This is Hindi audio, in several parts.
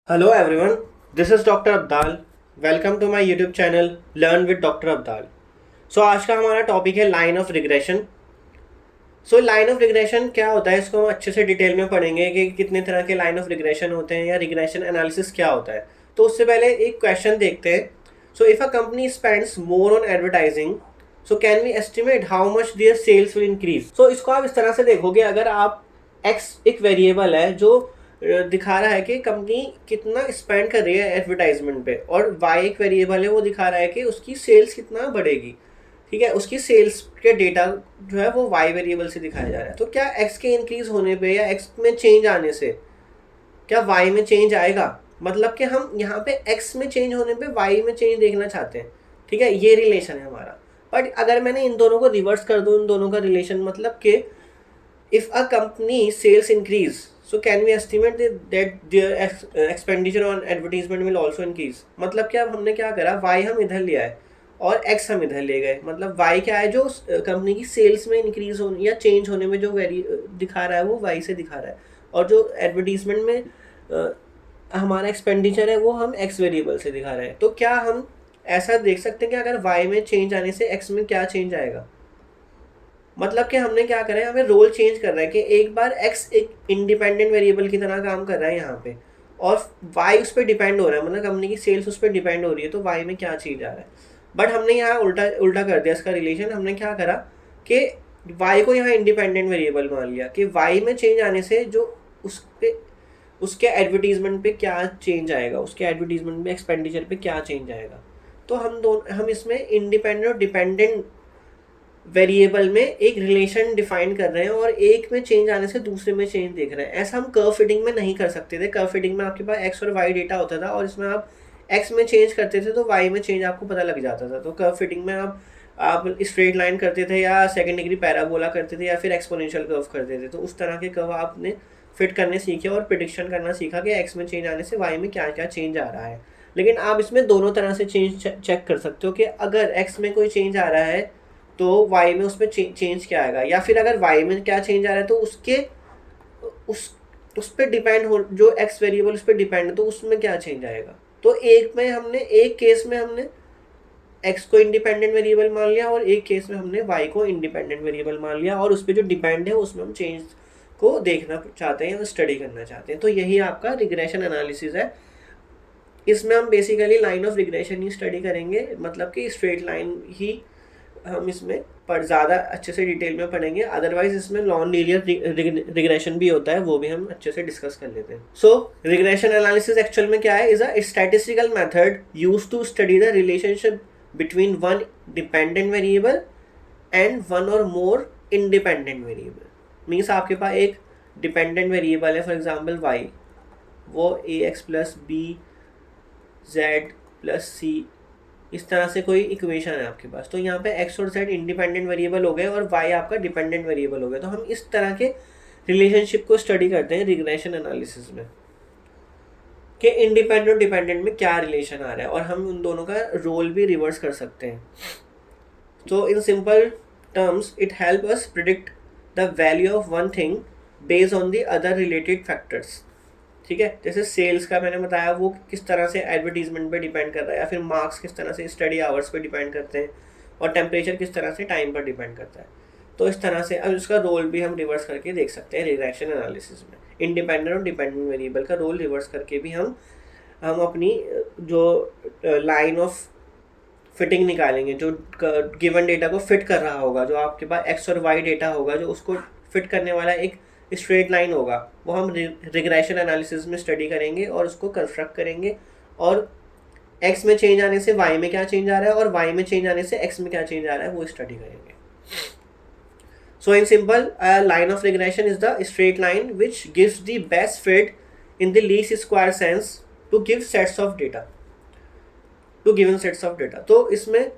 Hello everyone, this is Dr. Abdal. Welcome to my YouTube channel learn with doctor Abdal. So आज का हमारा टॉपिक है line of regression. So line of regression क्या होता है, इसको हम अच्छे से डिटेल में पढ़ेंगे कि कितने तरह के लाइन ऑफ रिग्रेशन होते हैं या रिग्रेशन एनालिसिस क्या होता है. तो उससे पहले एक क्वेश्चन देखते हैं. So if a company spends more on advertising, so can we estimate how much their sales will increase. So इसको आप इस तरह से देखोगे, अगर आप एक्स एक वेरिएबल है जो दिखा रहा है कि कंपनी कितना स्पेंड कर रही है एडवर्टाइजमेंट पे, और वाई एक वेरिएबल है वो दिखा रहा है कि उसकी सेल्स कितना बढ़ेगी. ठीक है, उसकी सेल्स के डेटा जो है वो वाई वेरिएबल से दिखाया जा रहा है. तो क्या एक्स के इंक्रीज होने पे या एक्स में चेंज आने से क्या वाई में चेंज आएगा? मतलब कि हम यहाँ पे एक्स में चेंज होने पे वाई में चेंज देखना चाहते हैं. ठीक है, ये रिलेशन है हमारा. बट अगर मैंने इन दोनों को रिवर्स कर दूँ, इन दोनों का रिलेशन, मतलब कि if a company sales increase, so can we estimate that their expenditure on advertisement will also increase. मतलब क्या, अब हमने क्या करा, y हम इधर लिया है और x हम इधर ले गए. मतलब y क्या है, जो कंपनी की सेल्स में इंक्रीज होने या चेंज होने में जो वेरी दिखा रहा है वो y से दिखा रहा है, और जो एडवर्टीजमेंट में हमारा एक्सपेंडिचर है वो हम x वेरिएबल से दिखा रहे हैं. तो क्या हम ऐसा देख सकते हैं कि अगर y में चेंज आने से x में क्या चेंज आएगा? मतलब कि हमने क्या करा है, हमें रोल चेंज कर रहा है कि एक बार x एक इंडिपेंडेंट वेरिएबल की तरह काम कर रहा है यहाँ पे, और y उस पर डिपेंड हो रहा है, मतलब कंपनी की सेल्स उस पर डिपेंड हो रही है, तो y में क्या चेंज आ रहा है. बट हमने यहाँ उल्टा उल्टा कर दिया इसका रिलेशन. हमने क्या करा कि y को यहाँ इंडिपेंडेंट वेरिएबल मान लिया कि y में चेंज आने से जो उस पे उसके एडवर्टीजमेंट पे क्या चेंज आएगा, उसके एडवर्टीजमेंट में एक्सपेंडिचर पे क्या चेंज आएगा. तो हम इसमें इंडिपेंडेंट और डिपेंडेंट वेरिएबल में एक रिलेशन डिफाइन कर रहे हैं, और एक में चेंज आने से दूसरे में चेंज देख रहे हैं. ऐसा हम कर्व फिटिंग में नहीं कर सकते थे. कर्व फिटिंग में आपके पास एक्स और वाई डेटा होता था, और इसमें आप एक्स में चेंज करते थे तो वाई में चेंज आपको पता लग जाता था. तो कर्व फिटिंग में आप स्ट्रेट लाइन करते थे, या सेकंड डिग्री पैराबोला करते थे, या फिर एक्सपोनेंशियल कर्व करते थे. तो उस तरह के कर्व आपने फिट करने सीखे और प्रिडिक्शन करना सीखा कि एक्स में चेंज आने से वाई में क्या क्या चेंज आ रहा है. लेकिन आप इसमें दोनों तरह से चेंज चेक कर सकते हो कि अगर एक्स में कोई चेंज आ रहा है तो y में उसमें चेंज क्या आएगा, या फिर अगर y में क्या चेंज आ रहा है तो उसके उस पर डिपेंड हो, जो x वेरिएबल उस पर डिपेंड है तो उसमें क्या चेंज आएगा. तो एक केस में हमने x को इंडिपेंडेंट वेरिएबल मान लिया, और एक केस में हमने y को इंडिपेंडेंट वेरिएबल मान लिया, और उस पर जो डिपेंड है उसमें हम चेंज को देखना चाहते हैं या स्टडी करना चाहते हैं. तो यही आपका रिग्रेशन एनालिसिस है. इसमें हम basically line of regression he study करेंगे, मतलब कि स्ट्रेट लाइन ही हम इसमें पर ज़्यादा अच्छे से डिटेल में पढ़ेंगे. अदरवाइज इसमें नॉन लीनियर रिग्रेशन भी होता है, वो भी हम अच्छे से डिस्कस कर लेते हैं. सो रिग्रेशन एनालिसिस एक्चुअल में क्या है, is a statistical method used to study the relationship between one dependent variable and one और मोर इंडिपेंडेंट वेरिएबल. मीन्स आपके पास एक डिपेंडेंट वेरिएबल है, फॉर एग्जाम्पल y, वो A x plus B Z plus C, इस तरह से कोई इक्वेशन है आपके पास. तो यहाँ पे x और z इंडिपेंडेंट वेरिएबल हो गए और y आपका डिपेंडेंट वेरिएबल हो गया. तो हम इस तरह के रिलेशनशिप को स्टडी करते हैं रिग्रेशन एनालिसिस में, कि इंडिपेंडेंट और डिपेंडेंट में क्या रिलेशन आ रहा है, और हम उन दोनों का रोल भी रिवर्स कर सकते हैं. तो in simple terms it help us predict the value of one thing based on the other related factors. ठीक है, जैसे सेल्स का मैंने बताया वो किस तरह से एडवर्टीजमेंट पे डिपेंड कर रहा है, या फिर मार्क्स किस तरह से स्टडी आवर्स पे डिपेंड करते हैं, और टेम्परेचर किस तरह से टाइम पर डिपेंड करता है. तो इस तरह से अब इसका रोल भी हम रिवर्स करके देख सकते हैं रिग्रेशन एनालिसिस में. इंडिपेंडेंट और डिपेंडेंट वेरिएबल का रोल रिवर्स करके भी हम अपनी जो लाइन ऑफ फिटिंग निकालेंगे, जो गिवन डेटा को फिट कर रहा होगा, जो आपके पास एक्स और वाई डेटा होगा जो उसको फिट करने वाला एक स्ट्रेट लाइन होगा, वो हम रिग्रेशन एनालिसिस में स्टडी करेंगे और उसको कंस्ट्रक्ट करेंगे, और x में चेंज आने से y में क्या चेंज आ रहा है, और y में चेंज आने से x में क्या चेंज आ रहा है, वो स्टडी करेंगे. So in simple, line of regression is the straight line which gives the best fit in the least square sense to give sets of data, to given sets of data. तो इसमें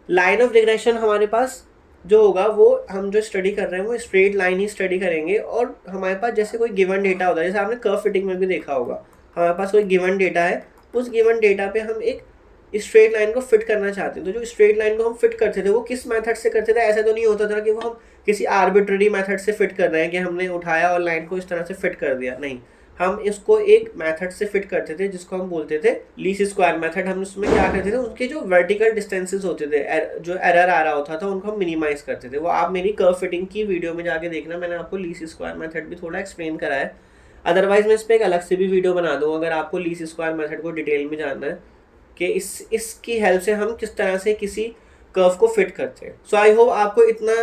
लाइन ऑफ रिग्रेशन हमारे पास जो होगा, वो हम जो स्टडी कर रहे हैं वो स्ट्रेट लाइन ही स्टडी करेंगे, और हमारे पास जैसे कोई गिवन डेटा होता है, जैसे आपने कर्व फिटिंग में भी देखा होगा, हमारे पास कोई गिवन डेटा है, उस गिवन डेटा पे हम एक स्ट्रेट लाइन को फिट करना चाहते हैं. तो जो स्ट्रेट लाइन को हम फिट करते थे वो किस मेथड से करते थे? ऐसा तो नहीं होता था कि वो हम किसी आर्बिट्ररी मेथड से फिट कर रहे हैं कि हमने उठाया और लाइन को इस तरह से फिट कर दिया. नहीं, हम इसको एक मेथड से फिट करते थे जिसको हम बोलते थे लीस्ट स्क्वायर मेथड। हम उसमें क्या करते थे, उनके जो वर्टिकल डिस्टेंसेस होते थे, जो एरर आ रहा होता था उनको हम मिनिमाइज करते थे। वो आप मेरी कर्व फिटिंग की वीडियो में जाके देखना, मैंने आपको लीस्ट स्क्वायर मेथड भी थोड़ा एक्सप्लेन करा है। अदरवाइज मैं इस पर एक अलग से भी वीडियो बना दूँ अगर आपको लीस्ट स्क्वायर मेथड को डिटेल में जानना है कि इसकी हेल्प से हम किस तरह से किसी कर्व को फिट करते हैं। सो आई होप आपको इतना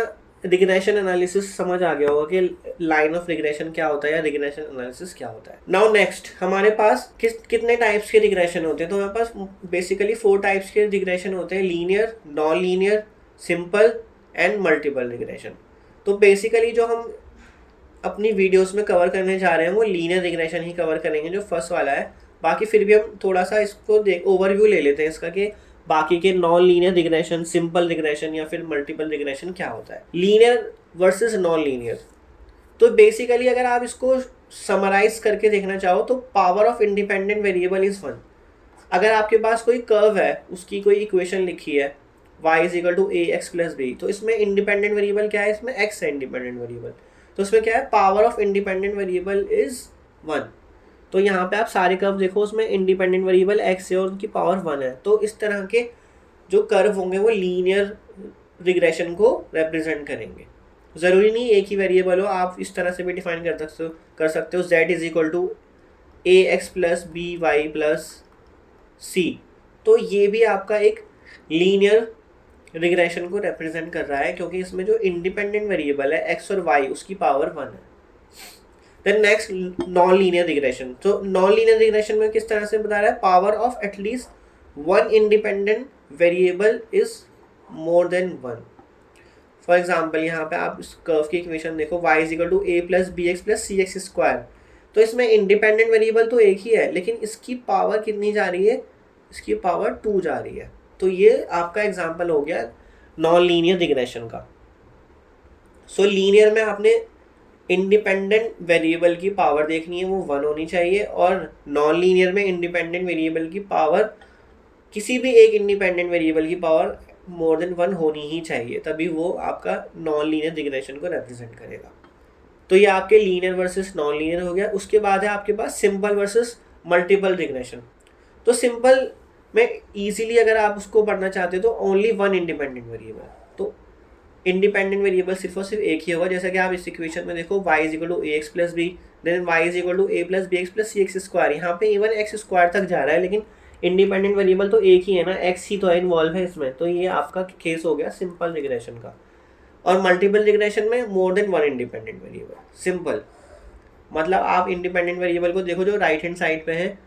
रिग्रेशन एनालिसिस समझ आ गया होगा कि लाइन ऑफ रिग्रेशन क्या होता है या रिग्रेशन एनालिसिस क्या होता है। नाउ नेक्स्ट, हमारे पास कितने टाइप्स के रिग्रेशन होते हैं। तो हमारे पास बेसिकली 4 टाइप्स के रिग्रेशन होते हैं, linear, non linear, simple and multiple regression. तो बेसिकली जो हम अपनी वीडियोस में कवर करने जा रहे हैं वो लीनियर रिग्रेशन ही कवर करेंगे, जो फर्स्ट वाला है। बाकी फिर भी हम थोड़ा सा इसको ओवरव्यू ले लेते हैं इसका कि बाकी के non linear regression, simple regression या फिर मल्टीपल रिग्रेशन क्या होता है। लीनियर वर्सेस नॉन लीनियर, तो बेसिकली अगर आप इसको समराइज करके देखना चाहो तो power of independent variable is 1। अगर आपके पास कोई कर्व है, उसकी कोई इक्वेशन लिखी है y is equal to A x plus b, तो इसमें इंडिपेंडेंट वेरिएबल क्या है, इसमें x है इंडिपेंडेंट वेरिएबल। तो इसमें क्या है, power of independent variable is 1। तो यहाँ पे आप सारे कर्व देखो, उसमें इंडिपेंडेंट वेरिएबल x है और उनकी पावर 1 है। तो इस तरह के जो कर्व होंगे वो लीनियर रिग्रेशन को रिप्रेजेंट करेंगे। ज़रूरी नहीं एक ही वेरिएबल हो, आप इस तरह से भी डिफाइन कर सकते हो z is equal to A x plus B Y plus C. तो ये भी आपका एक लीनियर रिग्रेशन को रिप्रेजेंट कर रहा है, क्योंकि इसमें जो इंडिपेंडेंट वेरिएबल है x और y, उसकी पावर 1 है। Then next, non linear regression. तो नॉन लीनियर रिग्रेशन में किस तरह से बता रहा है, power of at least 1 independent variable is more than 1। For example यहाँ पे आप इस कर्व की इक्वेशन देखो, y is equal to a plus b x plus c x square. तो इसमें इंडिपेंडेंट वेरिएबल तो एक ही है, लेकिन इसकी पावर कितनी जा रही है, इसकी पावर 2 जा रही है। तो ये आपका एग्जाम्पल हो गया नॉन लीनियर रिग्रेशन का। सो लीनियर में आपने इंडिपेंडेंट वेरिएबल की पावर देखनी है, वो 1 होनी चाहिए। और नॉन लीनियर में इंडिपेंडेंट वेरिएबल की पावर, किसी भी एक इंडिपेंडेंट वेरिएबल की पावर मोर देन 1 होनी ही चाहिए, तभी वो आपका नॉन लीनियर रिग्रेशन को रिप्रेजेंट करेगा। तो ये आपके लीनियर वर्सेस नॉन लीनियर हो गया। उसके बाद है आपके पास सिंपल वर्सेस मल्टीपल रिग्रेशन। तो सिंपल में इजीली अगर आप उसको पढ़ना चाहते हो तो ओनली 1 इंडिपेंडेंट वेरिएबल, तो इंडिपेंडेंट वेरिएबल सिर्फ और सिर्फ एक ही होगा। जैसा कि आप इस इक्वेशन में देखो, y is equal to A x plus b, then y is equal to a plus b x plus c x square. यहाँ पे इवन एक्स स्क्वायर तक जा रहा है, लेकिन इंडिपेंडेंट वेरिएबल तो एक ही है ना, x ही तो है इन्वॉल्व है इसमें। तो ये आपका केस हो गया सिंपल रिग्रेशन का। और मल्टीपल रिग्रेशन में मोर देन 1 इंडिपेंडेंट वेरिएबल। सिंपल मतलब आप इंडिपेंडेंट वेरिएबल को देखो जो राइट हैंड साइड पे है।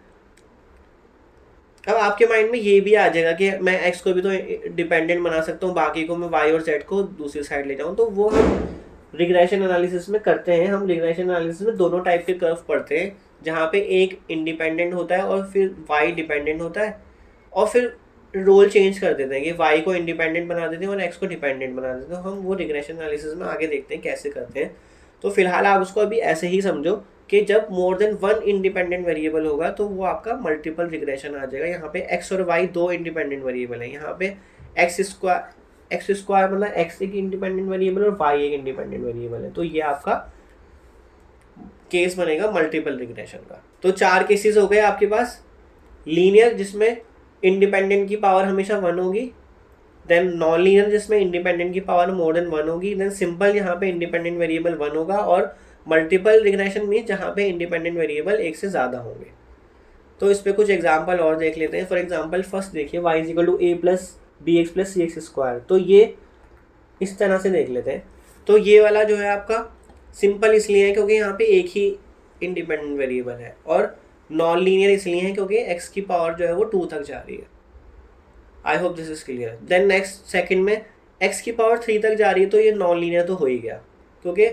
अब आपके माइंड में ये भी आ जाएगा कि मैं x को भी तो डिपेंडेंट बना सकता हूँ, बाकी को मैं y और z को दूसरी साइड ले जाऊँ। तो वो हम रिग्रेशन एनालिसिस में करते हैं। हम रिग्रेशन एनालिसिस में दोनों टाइप के कर्व पढ़ते हैं, जहाँ पे एक इंडिपेंडेंट होता है और फिर y डिपेंडेंट होता है, और फिर रोल चेंज कर देते हैं कि y को इंडिपेंडेंट बना देते हैं और x को डिपेंडेंट बना देते हैं। तो हम वो रिग्रेशन एनालिसिस में आगे देखते हैं कैसे करते हैं। तो फिलहाल आप उसको अभी ऐसे ही समझो कि जब मोर देन 1 इंडिपेंडेंट वेरिएबल होगा तो वो आपका मल्टीपल रिग्रेशन आ जाएगा। यहाँ पे x और y 2 इंडिपेंडेंट वेरिएबल है, यहाँ पे एक्स स्क्वायर मतलब x एक इंडिपेंडेंट वेरिएबल और y एक इंडिपेंडेंट वेरिएबल है। तो ये आपका केस बनेगा मल्टीपल रिग्रेशन का। तो 4 केसेस हो गए आपके पास। लीनियर जिसमें इंडिपेंडेंट की पावर हमेशा 1 होगी, देन नॉन लीनियर जिसमें इंडिपेंडेंट की पावर मोर देन 1 होगी, देन सिंपल यहाँ पे इंडिपेंडेंट वेरिएबल 1 होगा, और मल्टीपल रिग्रेशन में जहाँ पे इंडिपेंडेंट वेरिएबल एक से ज़्यादा होंगे। तो इस पर कुछ एग्जाम्पल और देख लेते हैं। फॉर एग्जाम्पल फर्स्ट देखिए, y is equal to a plus b x plus c x square. तो ये इस तरह से देख लेते हैं। तो ये वाला जो है आपका सिंपल इसलिए है क्योंकि यहाँ पे एक ही इंडिपेंडेंट वेरिएबल है, और नॉन लीनियर इसलिए है क्योंकि x की पावर जो है वो 2 तक जा रही है। I hope this is clear. Then next second में x की पावर 3 तक जा रही है, तो ये नॉन लीनियर तो हो ही गया, क्योंकि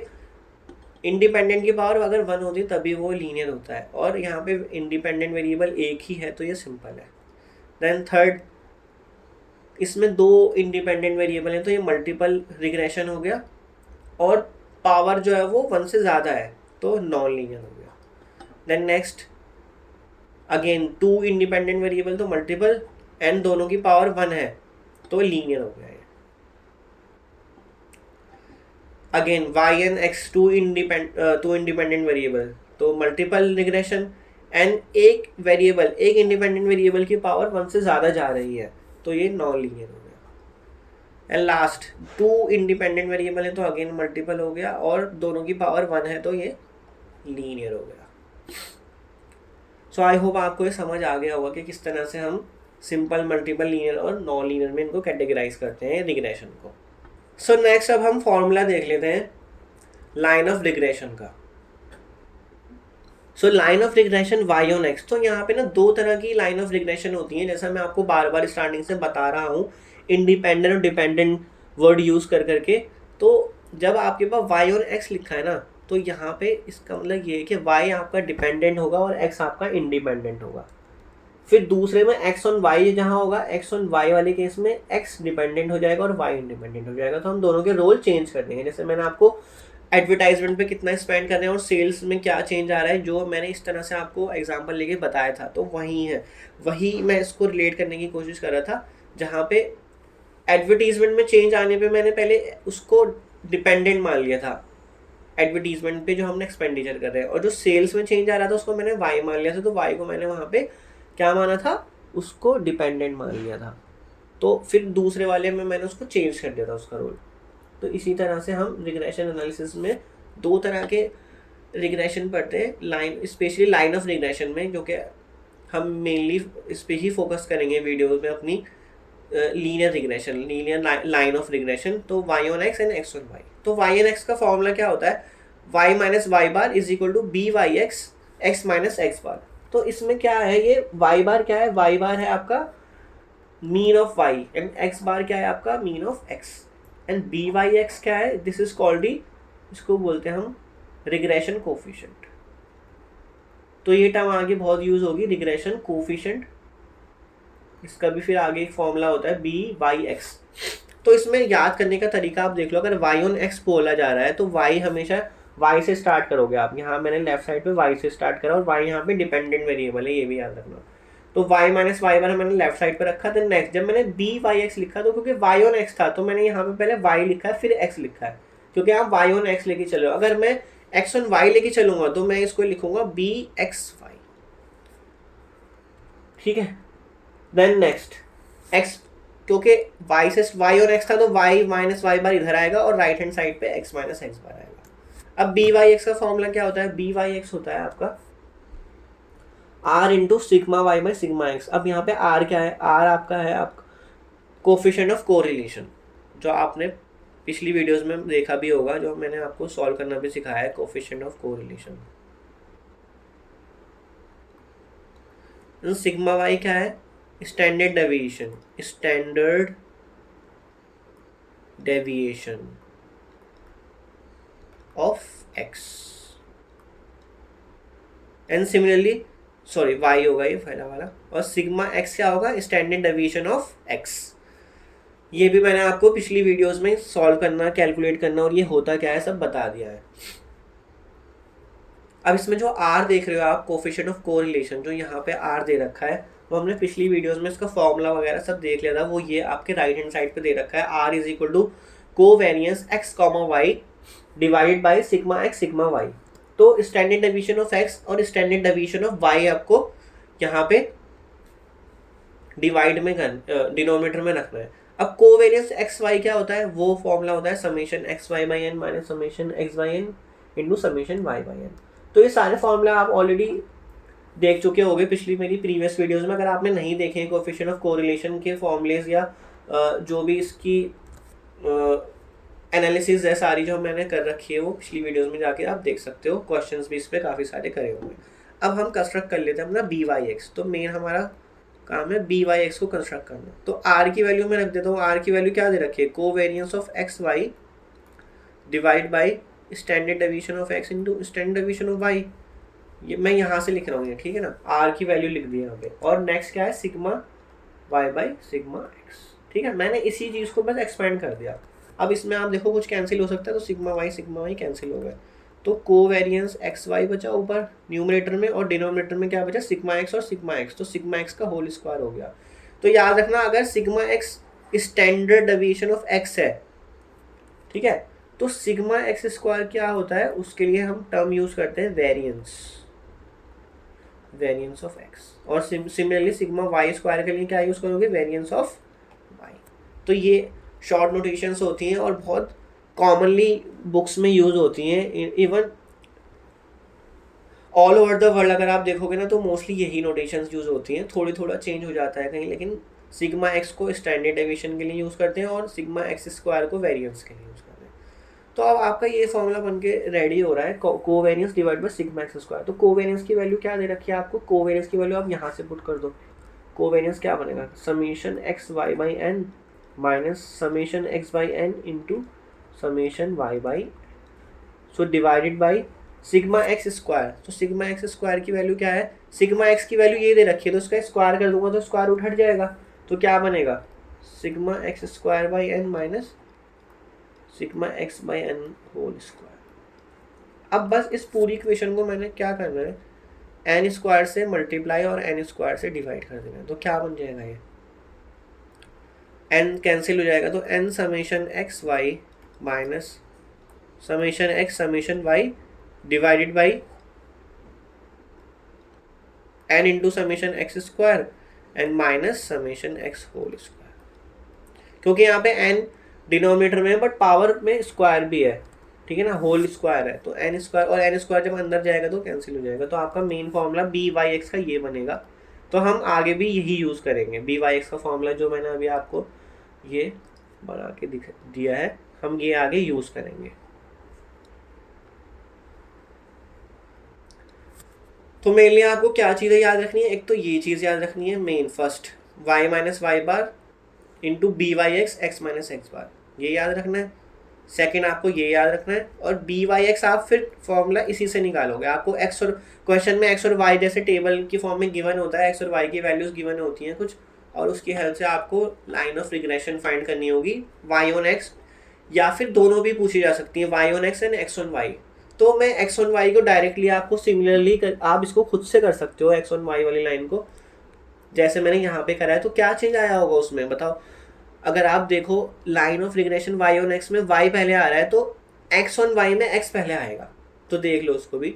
इंडिपेंडेंट की पावर अगर 1 होती तभी वो लीनियर होता है, और यहाँ पे इंडिपेंडेंट वेरिएबल एक ही है, तो ये सिंपल है। देन थर्ड, इसमें 2 इंडिपेंडेंट वेरिएबल हैं, तो ये मल्टीपल रिग्रेशन हो गया, और पावर जो है वो 1 से ज़्यादा है, तो नॉन लीनियर हो गया। Then next again 2 independent variable, तो मल्टीपल, एंड दोनों की पावर 1 है, तो लीनियर हो गया है। Again y and x 2 independent variable, तो मल्टीपल रिग्रेशन, एंड एक वेरिएबल, एक इंडिपेंडेंट वेरिएबल की पावर 1 से ज़्यादा जा रही है तो ये नॉन लीनियर हो गया। एंड लास्ट, 2 इंडिपेंडेंट वेरिएबल है तो अगेन मल्टीपल हो गया, और दोनों की पावर 1 है तो ये लीनियर हो गया। सो आई होप आपको ये समझ आ गया होगा कि किस तरह से हम सिंपल, मल्टीपल, लीनियर और नॉन लीनियर में इनको कैटेगराइज करते हैं रिग्रेशन को। सो नेक्स्ट अब हम फॉर्मूला देख लेते हैं लाइन ऑफ रिग्रेशन का। So line of regression y on x, तो यहाँ पे ना 2 तरह की लाइन ऑफ रिग्रेशन होती है, जैसा मैं आपको बार बार स्टार्टिंग से बता रहा हूँ, इंडिपेंडेंट और डिपेंडेंट वर्ड यूज कर करके। तो जब आपके पास वाई ऑन एक्स लिखा है ना, तो यहाँ पे इसका मतलब ये है कि वाई आपका डिपेंडेंट होगा और एक्स आपका इंडिपेंडेंट होगा। फिर दूसरे में एक्स ऑन वाई जहाँ होगा, एक्स ऑन वाई वाले केस में एक्स डिपेंडेंट हो जाएगा और वाई इंडिपेंडेंट हो जाएगा। तो हम दोनों के रोल चेंज कर देंगे, जैसे मैंने आपको एडवर्टाइजमेंट पे कितना स्पेंड कर रहे हैं और सेल्स में क्या चेंज आ रहा है, जो मैंने इस तरह से आपको एग्जांपल लेके बताया था, तो वही है, वही मैं इसको रिलेट करने की कोशिश कर रहा था। जहाँ पे एडवर्टीजमेंट में चेंज आने पे मैंने पहले उसको डिपेंडेंट मान लिया था, एडवर्टीजमेंट पे जो हमने एक्सपेंडिचर कर रहे हैं, और जो सेल्स में चेंज आ रहा था उसको मैंने वाई मान लिया था, तो वाई को मैंने वहाँ पे क्या माना था, उसको डिपेंडेंट मान लिया था। तो फिर दूसरे वाले में मैंने उसको चेंज कर दिया था उसका रोल। तो इसी तरह से हम रिग्रेशन एनालिसिस में 2 तरह के रिग्रेशन पढ़ते हैं, line, specially line of regression में, जो कि हम मेनली इस पर ही फोकस करेंगे वीडियो में अपनी, linear regression, linear line of regression. तो Y on x and x on Y. तो वाई एन एक्स का फॉर्मूला क्या होता है, Y minus Y bar is equal to B Y X, X minus x bar. तो इसमें क्या है, ये वाई बार क्या है, वाई बार है आपका mean of Y, and X bar क्या है आपका mean of x, and B Y X क्या है, दिस इज कॉल्ड दी, इसको बोलते हैं हम रिग्रेशन कोफिशिएंट। तो ये टर्म आगे बहुत यूज होगी, रिग्रेशन कोफिशिएंट। इसका भी फिर आगे एक फॉर्मूला होता है बी वाई एक्स। तो इसमें याद करने का तरीका आप देख लो, अगर वाई ऑन एक्स बोला जा रहा है तो वाई हमेशा वाई से स्टार्ट करोगे आप। यहाँ मैंने लेफ्ट साइड पे वाई से स्टार्ट करा, और वाई यहाँ पे डिपेंडेंट वेरिएबल है, ये भी याद रखना। तो वाई माइनस वाई बार मैंने लेफ्ट साइड पे रखा था। नेक्स्ट जब मैंने बी वाई एक्स लिखा, तो क्योंकि वाई ऑन एक्स था तो मैंने यहाँ पे पहले वाई लिखा है फिर एक्स लिखा है, क्योंकि आप वाई ऑन एक्स लेके चलो। अगर मैं एक्स ऑन वाई लेके चलूंगा तो मैं इसको लिखूंगा बी एक्स वाई, ठीक है। देन नेक्स्ट एक्स, क्योंकि वाई से वाई और एक्स था तो वाई माइनस वाई बार इधर आएगा और राइट हैंड साइड पे एक्स माइनस एक्स बार आएगा। अब बी वाई एक्स का फॉर्मूला क्या होता है, बी वाई एक्स होता है आपका r into sigma y by sigma x. अब यहाँ पे आर क्या है, आर आपका है आपका कोफिशिएंट ऑफ कोरिलेशन, जो आपने पिछली वीडियोस में देखा भी होगा, जो मैंने आपको सॉल्व करना भी सिखाया है, coefficient of correlation. Sigma y क्या है, standard deviation, standard deviation of x. And similarly, sorry y होगा ये पहला वाला, और सिग्मा एक्स क्या होगा, स्टैंडर्ड डेविएशन ऑफ एक्स। ये भी मैंने आपको पिछली वीडियोस में सॉल्व करना, कैलकुलेट करना और ये होता क्या है सब बता दिया है। अब इसमें जो आर देख रहे हो आप, कोफिशिएंट ऑफ कोरिलेशन, जो यहाँ पे आर दे रखा है, वो हमने पिछली वीडियोस में इसका फॉर्मूला वगैरह सब देख लिया था। वो ये आपके राइट हैंड साइड पे दे रखा है, r is equal to covariance x comma y divided by sigma x sigma y. तो स्टैंडर्ड डेविएशन ऑफ एक्स और स्टैंडर्ड डेविएशन ऑफ वाई आपको यहाँ पे डिवाइड में डिनोमिनेटर में रखना है। अब कोवेरियंस एक्स वाई क्या होता है, वो फॉर्मूला होता है summation x y by n minus summation x y n into summation y by n. तो ये सारे फॉर्मूला आप ऑलरेडी देख चुके होंगे पिछली मेरी प्रीवियस वीडियोस में। अगर आपने नहीं देखे कोएफिशिएंट ऑफ कोरिलेशन के फॉर्मूलेज या जो भी इसकी एनालिसिस है सारी जो मैंने कर रखी है, वो पिछली वीडियोस में जाके आप देख सकते हो। क्वेश्चंस भी इस पर काफ़ी सारे करे हुए हैं। अब हम कंस्ट्रक्ट कर लेते हैं अपना बी वाई एक्स। तो मेन हमारा काम है बी वाई एक्स को कंस्ट्रक्ट करना। तो आर की वैल्यू में रख देता हूँ। आर की वैल्यू क्या दे रखी है, covariance of x y divide by standard deviation of x into standard deviation of y. ये मैं यहाँ से लिख रहा हूँ, ठीक है ना। आर की वैल्यू लिख दी यहाँ पे, और नेक्स्ट क्या है sigma y by sigma x, ठीक है। मैंने इसी चीज़ को बस एक्सपेंड कर दिया। अब इसमें आप देखो कुछ कैंसिल हो सकता है, तो सिग्मा वाई कैंसिल हो गए। तो कोवेरियंस एक्स वाई बचा ऊपर न्यूमरेटर में, और डिनोमिनेटर में क्या बचा, सिग्मा एक्स और सिग्मा एक्स। तो सिग्मा एक्स का होल स्क्वायर हो गया। तो याद रखना, अगर sigma x standard deviation of x है, ठीक है, तो सिग्मा एक्स स्क्वायर क्या होता है, उसके लिए हम टर्म यूज करते हैं वेरिएंस, वेरिएंस ऑफ एक्स। और सिमिलरली सिग्मा वाई स्क्वायर के लिए क्या यूज करोगे, वेरिएंस ऑफ वाई। तो ये शॉर्ट नोटेशंस होती हैं और बहुत कॉमनली बुक्स में यूज होती हैं। Even all over the world अगर आप देखोगे ना तो मोस्टली यही नोटेशंस यूज होती हैं, थोड़ा चेंज हो जाता है कहीं, लेकिन सिग्मा एक्स को स्टैंडर्ड डेविएशन के लिए यूज करते हैं और सिग्मा एक्स स्क्वायर को वेरिएंस के लिए यूज करते हैं। तो अब आपका ये फॉर्मूला बन के रेडी हो रहा है, covariance divide by sigma x square. तो कोवेरियंस की वैल्यू क्या दे रखी है आपको, कोवेरियंस की वैल्यू आप यहाँ से पुट कर दो। कोवेरियंस क्या बनेगा, summation x y by n minus summation x by n into summation y by, so divided by sigma x square. तो सिग्मा एक्स स्क्वायर की वैल्यू क्या है, सिग्मा एक्स की वैल्यू ये दे रखी है, तो उसका स्क्वायर कर दूंगा तो स्क्वायर रूट हट जाएगा। तो क्या बनेगा, sigma x square by n minus sigma x by n whole square. अब बस इस पूरी इक्वेशन को मैंने क्या करना है, एन स्क्वायर से मल्टीप्लाई और एन स्क्वायर से डिवाइड कर देना है। तो क्या बन जाएगा, ये एन कैंसिल हो जाएगा, तो n summation x y minus summation x summation y divided by n into summation x square and minus summation x whole square. क्योंकि यहाँ पे एन डिनोमिनेटर में है बट पावर में स्क्वायर भी है, ठीक है ना, होल स्क्वायर है, तो एन स्क्वायर और एन स्क्वायर जब अंदर जाएगा तो कैंसिल हो जाएगा। तो आपका main formula b Y x का ये बनेगा। तो हम आगे भी यही यूज़ करेंगे, बी वाई एक्स का फॉर्मूला जो मैंने अभी आपको ये बना के दिया है, हम ये आगे यूज़ करेंगे। तो मेनली आपको क्या चीज़ें याद रखनी है, एक तो ये चीज़ याद रखनी है main first, Y minus Y bar into B Y X X minus x bar, ये याद रखना है। सेकंड आपको ये याद रखना है, और बी वाई एक्स आप फिर फॉर्मूला इसी से निकालोगे। आपको एक्स और क्वेश्चन में एक्स और वाई जैसे टेबल की फॉर्म में गिवन होता है, एक्स और वाई की वैल्यूज गिवन होती हैं कुछ, और उसकी हेल्प से आपको लाइन ऑफ रिग्रेशन फाइंड करनी होगी, वाई ऑन एक्स, या फिर दोनों भी पूछी जा सकती है, y on x and x on Y. तो मैं एक्स ऑन वाई को डायरेक्टली आपको सिमिलरली आप इसको खुद से कर सकते हो, एक्स ऑन वाई वाली लाइन को जैसे मैंने यहाँ पे करा है। तो क्या चेंज आया होगा उसमें बताओ, अगर आप देखो line of regression y on x में वाई पहले आ रहा है, तो एक्स ऑन वाई में एक्स पहले आएगा। तो देख लो उसको भी,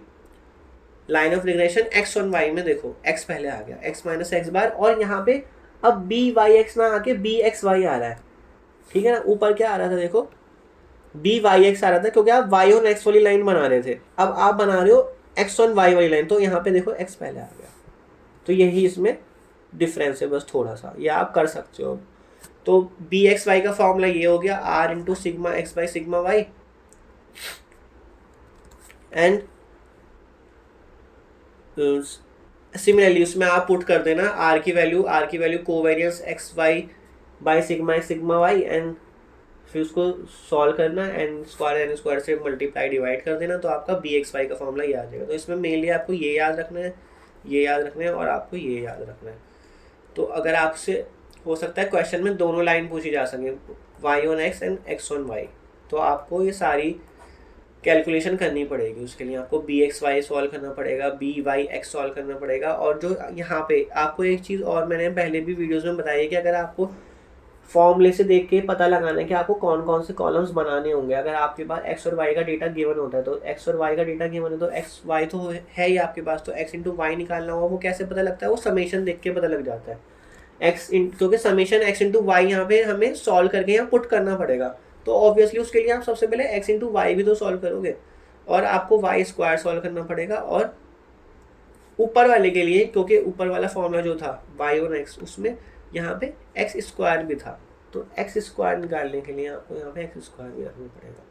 line of regression x on y में देखो एक्स पहले आ गया, एक्स माइनस एक्स बार, और यहाँ पे अब बी वाई एक्स ना आके बी एक्स वाई आ रहा है, ठीक है ना। ऊपर क्या आ रहा था देखो, बी वाई एक्स आ रहा था, क्योंकि आप वाई ऑन एक्स वाली लाइन बना रहे थे, अब आप बना रहे हो एक्स ऑन वाई वाली लाइन, तो यहाँ पे देखो एक्स पहले आ गया। तो यही इसमें डिफरेंस है बस थोड़ा सा, ये आप कर सकते हो। तो बी एक्स वाई का फॉर्मूला ये हो गया, r into sigma x by sigma y, and similarly उसमें आप पुट कर देना आर की value covariance x y by sigma x sigma y, and फिर उसको सॉल्व करना, एन स्क्वायर से मल्टीप्लाई डिवाइड कर देना, तो आपका बी एक्स वाई का फॉर्मूला ये आ जाएगा। तो इसमें मेनली आपको ये याद रखना है, ये याद रखना है, और आपको ये याद रखना है। तो अगर आपसे हो सकता है क्वेश्चन में दोनों लाइन पूछी जा सके, y on x and x on Y, तो आपको ये सारी कैलकुलेशन करनी पड़ेगी। उसके लिए आपको बी एक्स वाई सॉल्व करना पड़ेगा, बी वाई एक्स सॉल्व करना पड़ेगा। और जो यहाँ पे आपको एक चीज़ और मैंने पहले भी वीडियोज़ में बताई है कि अगर आपको फॉर्मूले से देख के पता लगाना है कि आपको कौन कौन से कॉलम्स बनाने होंगे। अगर आपके पास एक्स और वाई का डेटा गिवन होता है, तो एक्स और वाई का डेटा गिवन है, तो एक्स वाई तो है ही आपके पास, तो एक्स इंटू वाई निकालना होगा। वो कैसे पता लगता है, वो समेशन देख के पता लग जाता है। क्योंकि समेशन एक्स इंटू वाई यहाँ पे हमें सॉल्व करके यहाँ पुट करना पड़ेगा, तो ऑब्वियसली उसके लिए आप सबसे पहले एक्स इंटू वाई भी तो सॉल्व करोगे, और आपको वाई स्क्वायर सॉल्व करना पड़ेगा। और ऊपर वाले के लिए, क्योंकि ऊपर वाला फॉर्मूला जो था वाई और एक्स, उसमें यहाँ पे एक्स स्क्वायर भी था, तो एक्स स्क्वायर निकालने के लिए आपको यहाँ पे एक्स स्क्वायर भी रखना पड़ेगा।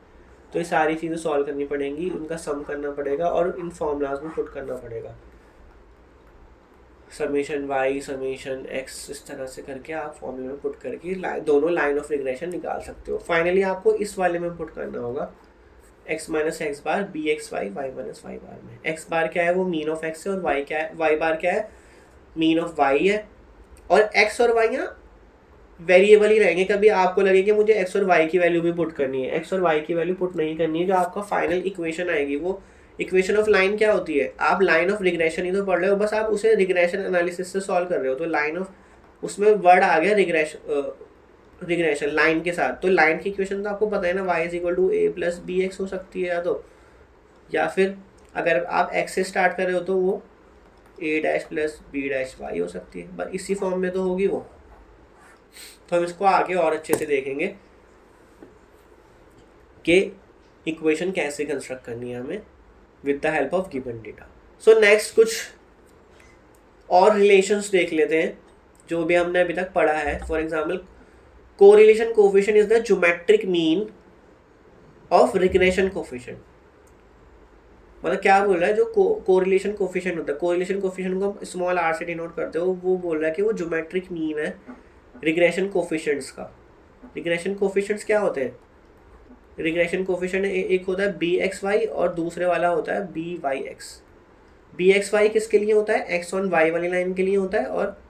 तो ये सारी चीज़ें सॉल्व करनी पड़ेंगी, उनका सम करना पड़ेगा और इन फॉर्मूलाज में पुट करना पड़ेगा, समेशन वाई समेशन एक्स, इस तरह से करके आप फॉर्मूले में पुट करके दोनों लाइन ऑफ रिग्रेशन निकाल सकते हो। फाइनली आपको इस वाले में पुट करना होगा X minus x bar B x Y Y minus Y bar में। एक्स बार क्या है, वो मीन ऑफ एक्स है, और वाई क्या है, वाई बार क्या है, मीन ऑफ वाई है। और एक्स और वाई यहाँ वेरिएबल ही रहेंगे, कभी आपको लगे कि मुझे एक्स और वाई की वैल्यू भी पुट करनी है, एक्स और वाई की वैल्यू पुट नहीं करनी है। जो आपका फाइनल इक्वेशन आएगी, वो इक्वेशन ऑफ लाइन क्या होती है, आप लाइन ऑफ रिग्रेशन ही तो पढ़ रहे हो, बस आप उसे रिग्रेशन एनालिसिस से सॉल्व कर रहे हो। तो लाइन ऑफ, उसमें वर्ड आ गया रिग्रेशन, रिग्रेशन लाइन के साथ, तो लाइन की इक्वेशन तो आपको पता है ना, y is equal to a plus b x हो सकती है, या फिर अगर आप x से स्टार्ट कर रहे हो तो वो a dash plus b dash y हो सकती है, बस इसी फॉर्म में तो होगी वो। तो हम इसको आगे और अच्छे से देखेंगे कि इक्वेशन कैसे कंस्ट्रक्ट करनी है हमें with the help of given data. So next कुछ और रिलेशंस देख लेते हैं जो भी हमने अभी तक पढ़ा है। For example, correlation coefficient is the geometric mean of regression coefficient. मतलब क्या बोल रहा है, जो कोरिलेशन कोफिशिएंट होता है, कोरिलेशन कोफिशिएंट को हम स्मॉल आर से डिनोट करते हो, वो बोल रहा है कि वो ज्योमेट्रिक मीन है रिग्रेशन कोफिशिएंट्स का। रिग्रेशन कोफिशिएंट्स क्या होते हैं? रिग्रेशन कोफिशिएंट एक होता है बी एक्स वाई और दूसरे वाला होता है b Y x. B x y किसके लिए होता है? एक्स ऑन वाई वाली लाइन के लिए होता है, और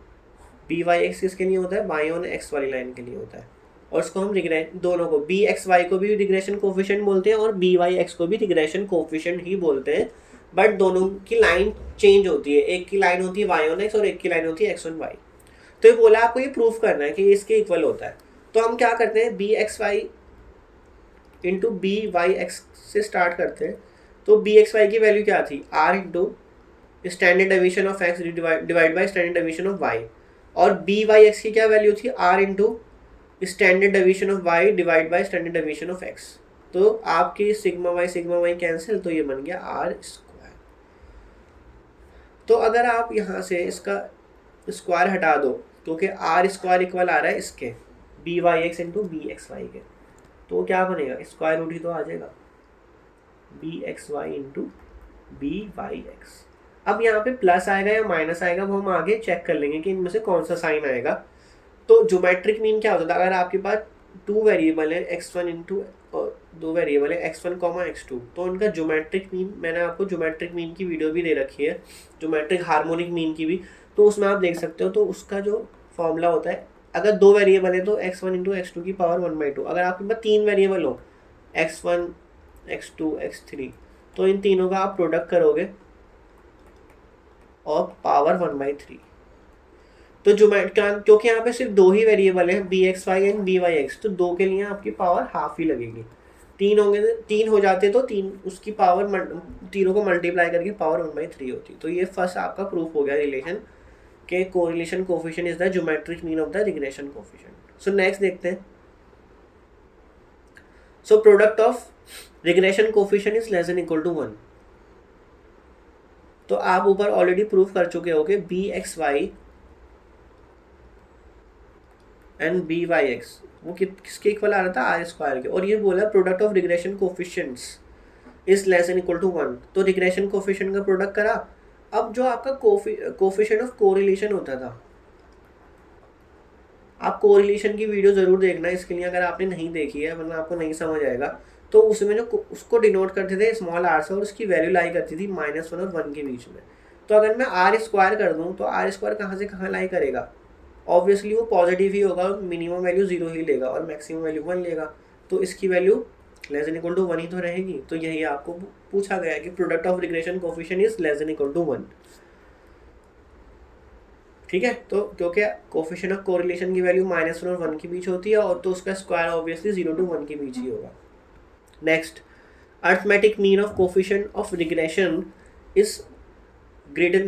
बी वाई एक्स किसके लिए होता है? वाई ऑन एक्स वाली लाइन के लिए होता है। और इसको हम दोनों को, बी एक्स वाई को भी रिग्रेशन कोफिशिएंट बोलते हैं और बी वाई एक्स को भी रिग्रेशन कोफिशिएंट ही बोलते हैं, बट दोनों की लाइन चेंज होती है। एक की लाइन होती है वाई ऑन एक्स और एक की लाइन होती है एक्स ऑन वाई। तो ये बोला आपको ये प्रूफ करना है कि इसके इक्वल होता है। तो हम क्या करते हैं, b x y into B Y x से स्टार्ट करते हैं। तो बी एक्स वाई की वैल्यू क्या थी? R into standard deviation of x divide by standard deviation of y. और बी वाई एक्स की क्या वैल्यू थी? R into standard deviation of y divide by standard deviation of x. तो आपकी सिग्मा वाई कैंसिल, तो ये बन गया आर स्क्वायर। तो अगर आप यहाँ से इसका स्क्वायर हटा दो, क्योंकि आर स्क्वायर इक्वल आ रहा है इसके b Y x into b x y के, तो क्या बनेगा? स्क्वायर रूट ही तो आ जाएगा, b x y into B Y x. अब यहाँ पे प्लस आएगा या माइनस आएगा वो हम आगे चेक कर लेंगे कि इनमें से कौन सा साइन आएगा। तो ज्योमेट्रिक मीन क्या होता था? अगर आपके पास टू वेरिएबल है x1 इंटू, और दो वेरिएबल है x1 कॉमा x2, तो उनका ज्योमेट्रिक मीन, मैंने आपको ज्योमेट्रिक मीन की वीडियो भी दे रखी है, ज्योमेट्रिक हार्मोनिक मीन की भी, तो उसमें आप देख सकते हो। तो उसका जो फॉर्मूला होता है, अगर दो वेरिएबल है तो x1 इंटू x2 की पावर 1/2। अगर आपके पास तीन वेरिएबल हो, x1 x2 x3, तो इन तीनों का आप प्रोडक्ट करोगे और पावर 1/3। तो क्योंकि यहाँ पे सिर्फ दो ही वेरिएबल है, b x y and B Y x, तो दो के लिए आपकी पावर हाफ ही लगेगी। तीन होंगे, तीन हो जाते तो तीन, उसकी पावर तीनों को मल्टीप्लाई करके पावर 1/3 होती। तो ये फर्स्ट आपका प्रूफ हो गया रिलेशन के correlation coefficient is the geometric mean of the regression coefficient. So next देखते हैं। So product of regression coefficient is less than equal to 1। तो आप ऊपर ऑलरेडी प्रूफ कर चुके होगे b x y and B Y x वो किसके इक्वल आ रहा था? आर स्क्वायर के। और ये बोला product of regression coefficients is less than equal to 1। तो रिग्रेशन कोफिशिएंट का प्रोडक्ट करा। अब जो आपका कोफिशिएंट ऑफ कोरिलेशन होता था, आप कोरिलेशन की वीडियो जरूर देखना इसके लिए, अगर आपने नहीं देखी है, वरना आपको नहीं समझ आएगा। तो उसमें जो उसको डिनोट करते थे स्मॉल आर से, और उसकी वैल्यू लाई करती थी -1 और 1 के बीच में। तो अगर मैं आर स्क्वायर कर दूं, तो आर स्क्वायर कहाँ से कहाँ लाई करेगा? ऑब्वियसली वो पॉजिटिव ही होगा, मिनिमम वैल्यू 0 ही लेगा और मैक्सिमम वैल्यू 1 लेगा। तो इसकी value less than equal to 1 ही तो रहेगी। तो यही आपको पूछा गया है कि product of regression coefficient is less than equal to 1। ठीक है, तो क्योंकि कोफिशिएंट ऑफ कोरिलेशन की वैल्यू -1 और 1 के बीच होती है, और तो उसका स्क्वायर ऑब्वियसली 0 to 1 के बीच ही होगा। Next, arithmetic mean of coefficient of regression is greater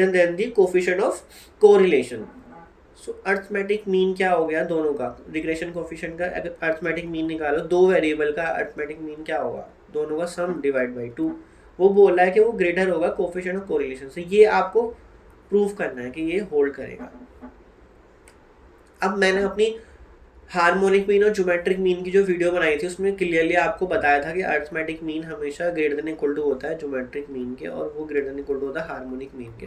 than the coefficient of correlation. So arithmetic mean क्या हो गया दोनों का? रिग्रेशन कोफिशिएंट का अरिथमेटिक मीन निकालो, दो वेरिएबल का अरिथमेटिक मीन क्या होगा? दोनों का सम डिवाइड बाई 2। वो बोल रहा है कि वो ग्रेटर होगा कोफिशिएंट ऑफ कोरिलेशन से। ये आपको प्रूव करना है कि ये होल्ड करेगा। अब मैंने अपनी हार्मोनिक मीन और ज्योमेट्रिक मीन की जो वीडियो बनाई थी, उसमें क्लियरली आपको बताया था कि अरिथमेटिक मीन हमेशा ग्रेटर देन इक्वल टू होता है ज्योमेट्रिक मीन के, और वो ग्रेटर देन इक्वल टू होता है हार्मोनिक मीन के।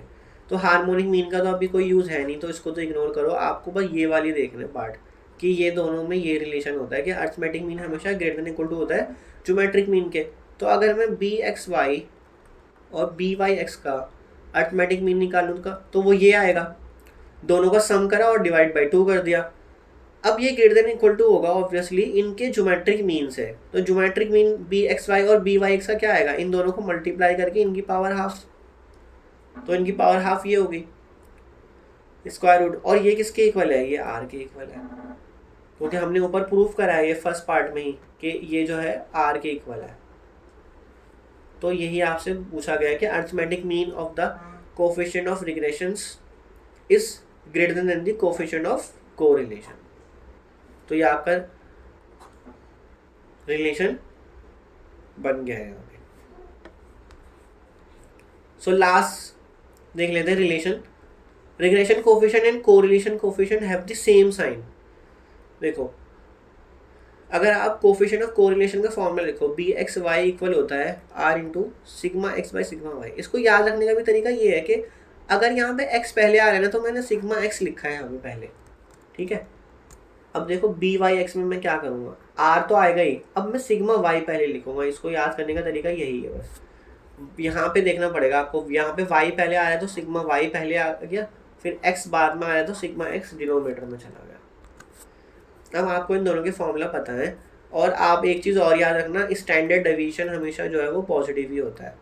तो हार्मोनिक मीन का तो अभी कोई यूज़ है नहीं, तो इसको तो इग्नोर करो। आपको बस ये वाली देखना है पार्ट कि ये दोनों में ये रिलेशन होता है कि अरिथमेटिक मीन हमेशा ग्रेटर देन इक्वल टू होता है ज्योमेट्रिक मीन के। तो अगर मैं बी एक्स वाई और बी वाई एक्स का अरिथमेटिक मीन निकालूंगा, तो वो ये आएगा। दोनों का सम करा और डिवाइड बाई 2 कर दिया। अब ये ग्रेटर देन इक्वल टू होगा ऑब्वियसली इनके ज्योमेट्रिक मीन से। तो geometric mean b x y और बी वाई एक्स का क्या आएगा? इन दोनों को मल्टीप्लाई करके इनकी पावर हाफ, तो इनकी पावर हाफ ये होगी स्क्वायर रूट। और ये किसके इक्वल है? ये आर के इक्वल है। क्योंकि हमने ऊपर प्रूफ करा है ये फर्स्ट पार्ट में ही कि ये जो है आर के इक्वल है। तो यही आपसे पूछा गया है कि arithmetic mean of the coefficient of regressions is greater than the coefficient of correlation. तो ये आपका रिलेशन बन गया है यहाँ पे। सो लास्ट देख लेते हैं relation. Regression coefficient and correlation coefficient have the same sign. देखो अगर आप कोफिशिएंट ऑफ कोरिलेशन का फॉर्मूला लिखो बी एक्स वाई इक्वल होता है r into sigma x by sigma y. इसको याद रखने का भी तरीका ये है कि अगर यहाँ पे एक्स पहले आ रहा है ना तो मैंने सिग्मा एक्स लिखा है यहाँ पे पहले, ठीक है। अब देखो बी वाई एक्स में मैं क्या करूँगा, आर तो आएगा ही, अब मैं सिग्मा वाई पहले लिखूंगा। इसको याद करने का तरीका यही है बस। यहाँ पे देखना पड़ेगा आपको, यहाँ पे वाई पहले आया तो सिग्मा वाई पहले आ गया, फिर एक्स बाद में आया तो सिग्मा एक्स डिनोमिनेटर में चला गया। अब आपको इन दोनों के फॉर्मूला पता है। और आप एक चीज़ और याद रखना, स्टैंडर्ड डेविएशन हमेशा जो है वो पॉजिटिव ही होता है,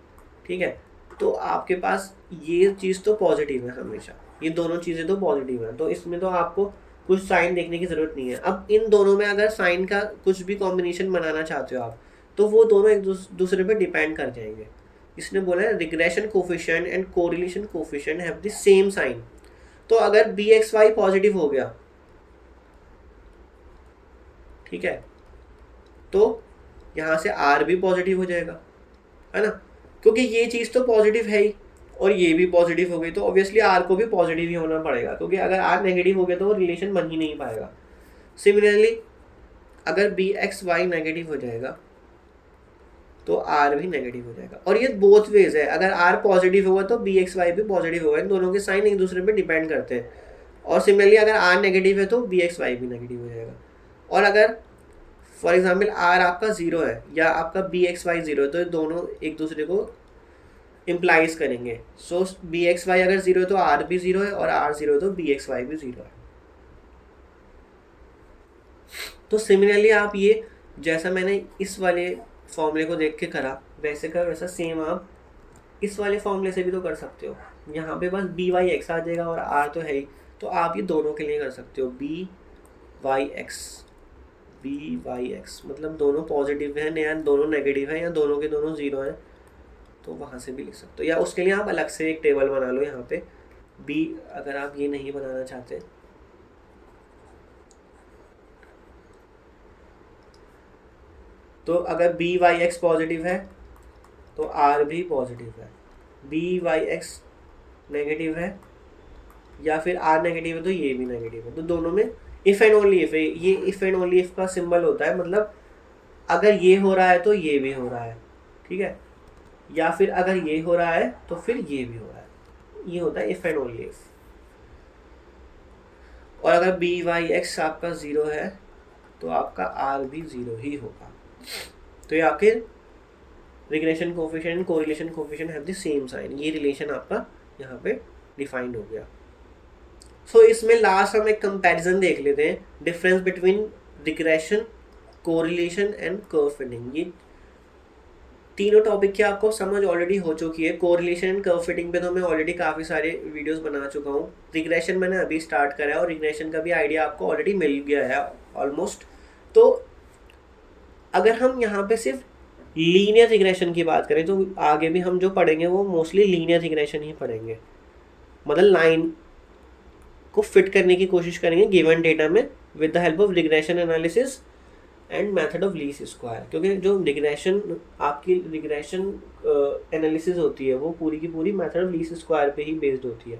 ठीक है। तो आपके पास ये चीज़ तो पॉजिटिव है हमेशा, ये दोनों चीज़ें तो पॉजिटिव हैं, तो इसमें तो आपको कुछ साइन देखने की ज़रूरत नहीं है। अब इन दोनों में अगर साइन का कुछ भी कॉम्बिनेशन बनाना चाहते हो आप, तो वो दोनों एक दूसरे पे डिपेंड कर जाएंगे। इसने बोला है regression coefficient and correlation coefficient have the same sign. तो अगर बी एक्स वाई पॉजिटिव हो गया, ठीक है, तो यहाँ से आर भी पॉजिटिव हो जाएगा, है ना, क्योंकि ये चीज़ तो पॉजिटिव है ही और ये भी पॉजिटिव हो गई, तो ऑब्वियसली आर को भी पॉजिटिव ही होना पड़ेगा, क्योंकि अगर आर नेगेटिव हो गया तो वो रिलेशन बन ही नहीं पाएगा। सिमिलरली अगर बी एक्स वाई नेगेटिव हो जाएगा तो आर भी नेगेटिव हो जाएगा। और ये बोथ वेज है, अगर आर पॉजिटिव होगा तो बी एक्स वाई भी पॉजिटिव होगा। इन दोनों के साइन एक दूसरे पे डिपेंड करते हैं। और सिमिलरली अगर आर नेगेटिव है तो बी एक्स वाई भी नेगेटिव हो जाएगा। और अगर फॉर एग्जाम्पल आर आपका 0 है या आपका बी एक्स वाई 0 है, तो दोनों एक दूसरे को इम्प्लाइज करेंगे। सो बी एक्स वाई अगर 0 है तो आर भी 0 है, और आर 0 है तो बी एक्स वाई भी 0 है। तो सिमिलरली आप ये जैसा मैंने इस वाले फॉर्मूले को देख के करा वैसे का वैसा सेम आप इस वाले फॉर्मूले से भी तो कर सकते हो। यहाँ पे बस बी वाई एक्स आ जाएगा और आर तो है ही, तो आप ये दोनों के लिए कर सकते हो बी वाई एक्स, मतलब दोनों पॉजिटिव हैं या दोनों नेगेटिव हैं या दोनों के दोनों 0 हैं, तो वहाँ से भी लिख सकते हो। या उसके लिए आप अलग से एक टेबल बना लो यहाँ पे बी, अगर आप ये नहीं बनाना चाहते तो अगर बी वाई एक्स पॉजिटिव है तो आर भी पॉजिटिव है, बी वाई एक्स नेगेटिव है या फिर आर नेगेटिव है तो ये भी नेगेटिव है। तो दोनों में इफ़ एंड ओनली इफ है, ये इफ़ एंड ओनली इफ का सिंबल होता है, मतलब अगर ये हो रहा है तो ये भी हो रहा है, ठीक है, या फिर अगर ये हो रहा है तो फिर ये भी हो रहा है, ये होता है इफ़ एंड ओनली इफ। और अगर बी वाई एक्स आपका 0 है तो आपका आर भी 0 ही होगा। तो ये आपके regression coefficient correlation coefficient have the same sign, ये रिलेशन आपका यहाँ पे डिफाइंड हो गया। सो इसमें लास्ट हम एक कंपैरिजन देख लेते हैं, difference between regression correlation and curve fitting. ये तीनों टॉपिक की आपको समझ ऑलरेडी हो चुकी है। कोरिलेशन एंड कर्व फिटिंग पे तो मैं ऑलरेडी काफ़ी सारे वीडियोस बना चुका हूँ। रिग्रेशन मैंने अभी स्टार्ट करा है और रिग्रेशन का भी आइडिया आपको ऑलरेडी मिल गया है ऑलमोस्ट। तो अगर हम यहाँ पे सिर्फ लीनियर रिग्रेशन की बात करें तो आगे भी हम जो पढ़ेंगे वो मोस्टली लीनियर रिग्रेशन ही पढ़ेंगे, मतलब लाइन को फिट करने की कोशिश करेंगे गिवन डेटा में with the help of regression analysis and method of least square. क्योंकि जो रिग्रेशन आपकी रिग्रेशन एनालिसिस होती है वो पूरी की पूरी मेथड ऑफ लीस्ट स्क्वायर पे ही बेस्ड होती है।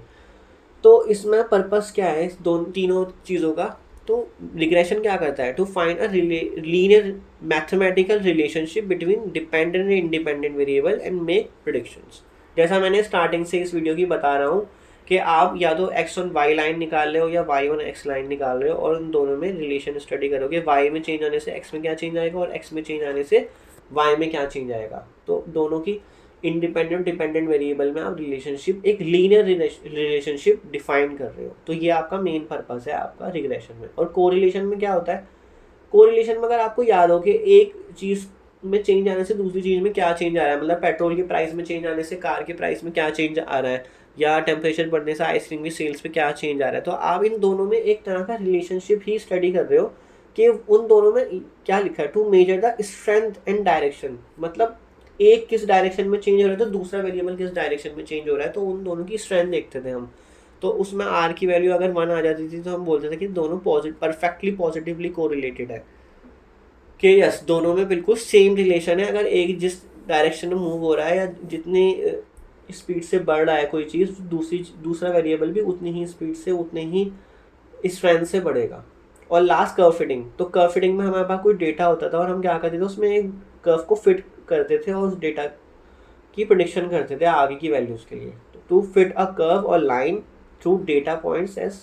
तो इसमें पर्पस क्या है इस तीनों चीज़ों का, तो रिग्रेशन क्या करता है, to find a linear mathematical relationship between dependent and independent variable and make predictions. जैसा मैंने स्टार्टिंग से इस वीडियो की बता रहा हूँ कि आप या तो x ऑन y लाइन निकाल रहे हो या y ऑन x लाइन निकाल रहे हो और उन दोनों में रिलेशन स्टडी करोगे। y में चेंज आने से x में क्या चेंज आएगा और x में चेंज आने से y में क्या चेंज आएगा। तो दोनों की इंडिपेंडेंट डिपेंडेंट वेरिएबल में आप रिलेशनशिप, एक लीनियर रिलेशनशिप डिफाइन कर रहे हो। तो ये आपका मेन पर्पस है आपका रिग्रेशन में। और कोरिलेशन में क्या होता है, कोरिलेशन में अगर आपको याद हो कि एक चीज़ में चेंज आने से दूसरी चीज़ में क्या चेंज आ रहा है, मतलब पेट्रोल की प्राइस में चेंज आने से कार के प्राइस में क्या चेंज आ रहा है, या टेम्परेचर बढ़ने से आइसक्रीम की सेल्स पे क्या चेंज आ रहा है, तो आप इन दोनों में एक तरह का रिलेशनशिप ही स्टडी कर रहे हो कि उन दोनों में क्या लिखा है, to measure the strength and direction, मतलब एक किस डायरेक्शन में चेंज हो रहा है तो दूसरा वेरिएबल किस डायरेक्शन में चेंज हो रहा है, तो उन दोनों की स्ट्रेंथ देखते थे हम। तो उसमें आर की वैल्यू अगर 1 आ जाती थी तो हम बोलते थे कि दोनों परफेक्टली पॉजिटिवली कोरिलेटेड है, कि यस दोनों में बिल्कुल सेम रिलेशन है। अगर एक जिस डायरेक्शन में मूव हो रहा है या जितनी स्पीड से बढ़ रहा है कोई चीज़, दूसरा वेरिएबल भी उतनी ही स्पीड से उतने ही स्ट्रेंथ से बढ़ेगा। और लास्ट कर्व फिटिंग, तो कर्व फिटिंग में हमारे पास कोई डेटा होता था और हम क्या करते थे उसमें एक कर्व को फिट करते थे और उस डेटा की प्रेडिक्शन करते थे आगे की वैल्यूज़ के लिए। टू फिट अ कर्व और line through data points as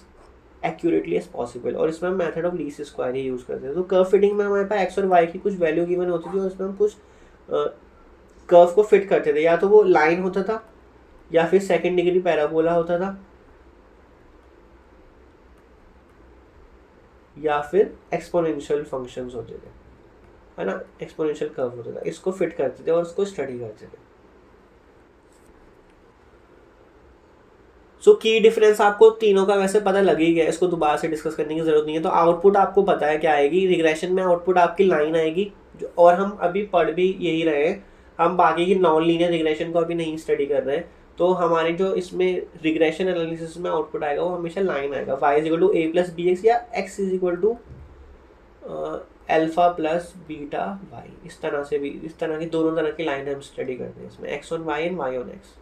accurately as possible, और इसमें हम मेथड ऑफ लीस्ट स्क्वायर ही यूज़ करते थे। तो कर्व फिटिंग में हमारे पास एक्स और वाई की कुछ वैल्यू गिवन होती थी और उसमें हम कुछ कर्व को फिट करते थे, या तो वो लाइन होता था या फिर सेकेंड डिग्री पैराबोला होता था या फिर एक्सपोनेंशियल फंक्शंस होते थे, है ना, एक्सपोनेंशियल कर्व होता था। इसको फिट करते थे और उसको स्टडी करते थे। सो की डिफरेंस आपको तीनों का वैसे पता लग ही गया, इसको दोबारा से डिस्कस करने की जरूरत नहीं है। तो आउटपुट आपको पता है क्या आएगी, रिग्रेशन में आउटपुट आपकी लाइन आएगी और हम अभी पढ़ भी यही रहे हैं, हम बाकी की नॉन लीनियर रिग्रेशन को अभी नहीं स्टडी कर रहे हैं। तो हमारे जो इसमें रिग्रेशन एनालिसिस में आउटपुट आएगा वो हमेशा लाइन आएगा, y is equal to a plus b x या x is equal to alpha plus beta y. इस तरह से भी, इस तरह की दोनों तरह की लाइन हम स्टडी करते हैं इसमें, x on y and y on x।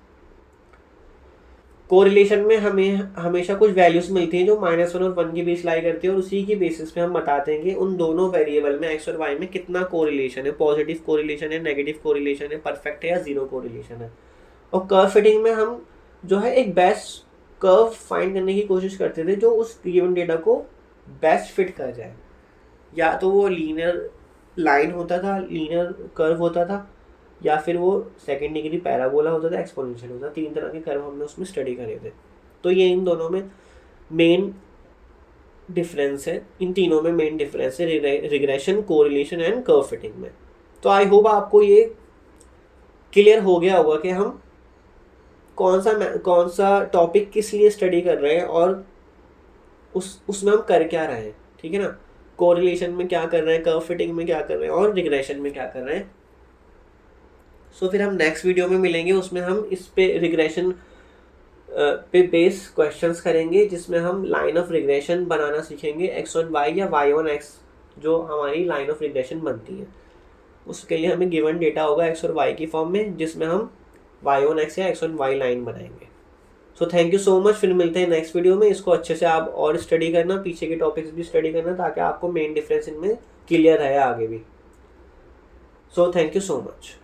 Correlation में हमें हमेशा कुछ वैल्यूज मिलती हैं जो -1 और 1 के बीच लाई करती है और उसी की बेसिस पे हम बताते हैं कि उन दोनों वेरिएबल में x और y में कितना कोरिलेशन है, पॉजिटिव कोरिलेशन है, नेगेटिव कोरिलेशन है, परफेक्ट है या जीरो कोरिलेशन है। और कर्व फिटिंग में हम जो है एक बेस्ट कर्व फाइंड करने की कोशिश करते थे जो उस गिवन डेटा को बेस्ट फिट कर जाए, या तो वो लीनियर लाइन होता था, लीनियर कर्व होता था, या फिर वो सेकेंड डिग्री पैराबोला होता था, एक्सपोनेंशियल होता था। तीन तरह के कर्व हमने उसमें स्टडी करे थे। तो ये इन दोनों में मेन डिफरेंस है, इन तीनों में मेन डिफरेंस है regression, correlation and curve fitting में। तो आई होप आपको ये क्लियर हो गया होगा कि हम कौन सा टॉपिक किस लिए स्टडी कर रहे हैं और उसमें हम कर क्या रहे हैं, ठीक है ना। कोरिलेशन में क्या कर रहे हैं, कर्व फिटिंग में क्या कर रहे हैं और रिग्रेशन में क्या कर रहे हैं। सो फिर हम नेक्स्ट वीडियो में मिलेंगे, उसमें हम इस पे रिग्रेशन पे बेस क्वेश्चंस करेंगे जिसमें हम लाइन ऑफ रिग्रेशन बनाना सीखेंगे, एक्स ऑन वाई या वाई ऑन एक्स जो हमारी लाइन ऑफ रिग्रेशन बनती है। उसके लिए हमें गिवन डेटा होगा एक्स और वाई की फॉर्म में जिसमें हम वाई ऑन एक्स या एक्स ऑन वाई लाइन बनाएंगे। So thank you so much, फिर मिलते हैं नेक्स्ट वीडियो में। इसको अच्छे से आप और स्टडी करना, पीछे के टॉपिक्स भी स्टडी करना ताकि आपको मेन डिफरेंस इनमें क्लियर रहे आगे भी। So thank you so much.